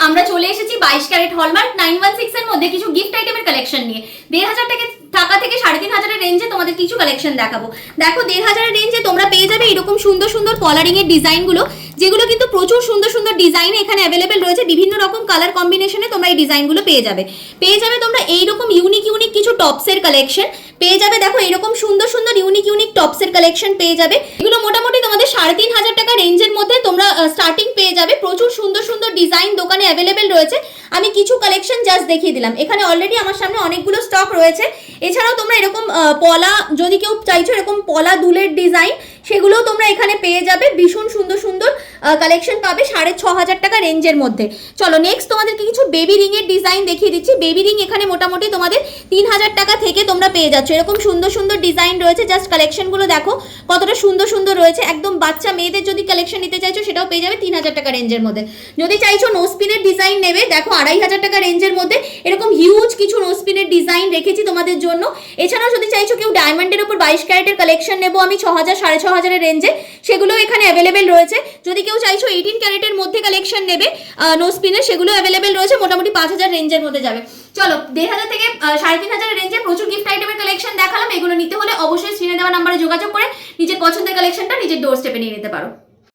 আমরা চলে এসেছি 22 ক্যারেট হলমার্ক 916 এর মধ্যে কিছু গিফট আইটেমের কালেকশন নিয়ে। 1500 টাকা থেকে 3500 রেঞ্জে তোমাদের কিছু কালেকশন দেখাবো। দেখো 1500 রেঞ্জে তোমরা পেয়ে যাবে এরকম সুন্দর সুন্দর কলারিং এর ডিজাইনগুলো, যেগুলো কিন্তু প্রচুর সুন্দর সুন্দর ডিজাইনে এখানে অ্যাভেলেবেল রয়েছে। বিভিন্ন রকম কালার কম্বিনেশনে তোমরা এই ডিজাইনগুলো পেয়ে যাবে। তোমরা এইরকম ইউনিক কিছু টপসের কালেকশন পেয়ে যাবে। দেখো এরকম সুন্দর সুন্দর ইউনিক টপসের কালেকশন পেয়ে যাবে। এগুলো মোটামুটি তোমাদের 3500 টাকা রেঞ্জের মধ্যে তোমরা স্টার্টিং পেয়ে যাবে। প্রচুর সুন্দর সুন্দর ডিজাইন দোকানে অ্যাভেলেবেল রয়েছে। আমি কিছু কালেকশন জাস্ট দেখিয়ে দিলাম। এখানে অলরেডি আমার সামনে অনেকগুলো স্টক রয়েছে। এছাড়াও তোমরা এরকম পলা, যদি কেউ চাইছো এরকম পলা দুলের ডিজাইন, সেগুলোও তোমরা এখানে পেয়ে যাবে। ভীষণ সুন্দর সুন্দর কালেকশন পাবে 6500 টাকা রেঞ্জের মধ্যে। চলো নেক্সট তোমাদেরকে কিছু বেবি রিং এর ডিজাইন দেখিয়ে দিচ্ছি। বেবি রিং এখানে মোটামুটি তোমাদের 3000 টাকা থেকে তোমরা পেয়ে যাচ্ছ। এরকম সুন্দর সুন্দর ডিজাইন রয়েছে। জাস্ট কালেকশনগুলো দেখো কতটা সুন্দর সুন্দর রয়েছে। একদম বাচ্চা মেয়েদের যদি কালেকশন নিতে চাইছো সেটাও পেয়ে যাবে 3000 টাকা রেঞ্জের মধ্যে। যদি চাইছো নোস্পিনের ডিজাইন নেবে, দেখো 2500 টাকা রেঞ্জের মধ্যে এরকম হিউজ কিছু নোস্পিনের ডিজাইন রেখেছি তোমাদের জন্য। এছাড়াও যদি চাইছো কেউ ডায়মন্ডের উপর 22 ক্যারেটের কালেকশন নেবো আমি 6000 6500 রেঞ্জে, সেগুলোও এখানে অ্যাভেলেবেল রয়েছে। যদি কেউ চাইছো 18 ক্যারেটের মধ্যে কালেকশন নেবে নোস্পিনের, সেগুলো অ্যাভেলেবেল রয়েছে। মোটামুটি 5000 রেঞ্জের মধ্যে যাবে। চলো 1500 থেকে 3500 রেঞ্জে প্রচুর গিফট আইটেমের কালেকশন দেখালাম। এগুলো নিতে হলে অবশ্যই স্ক্রিনে দেওয়া নাম্বারে যোগাযোগ করে নিজের পছন্দের কালেকশনটা নিজের ডোর স্টেপে নিয়ে নিতে পারো।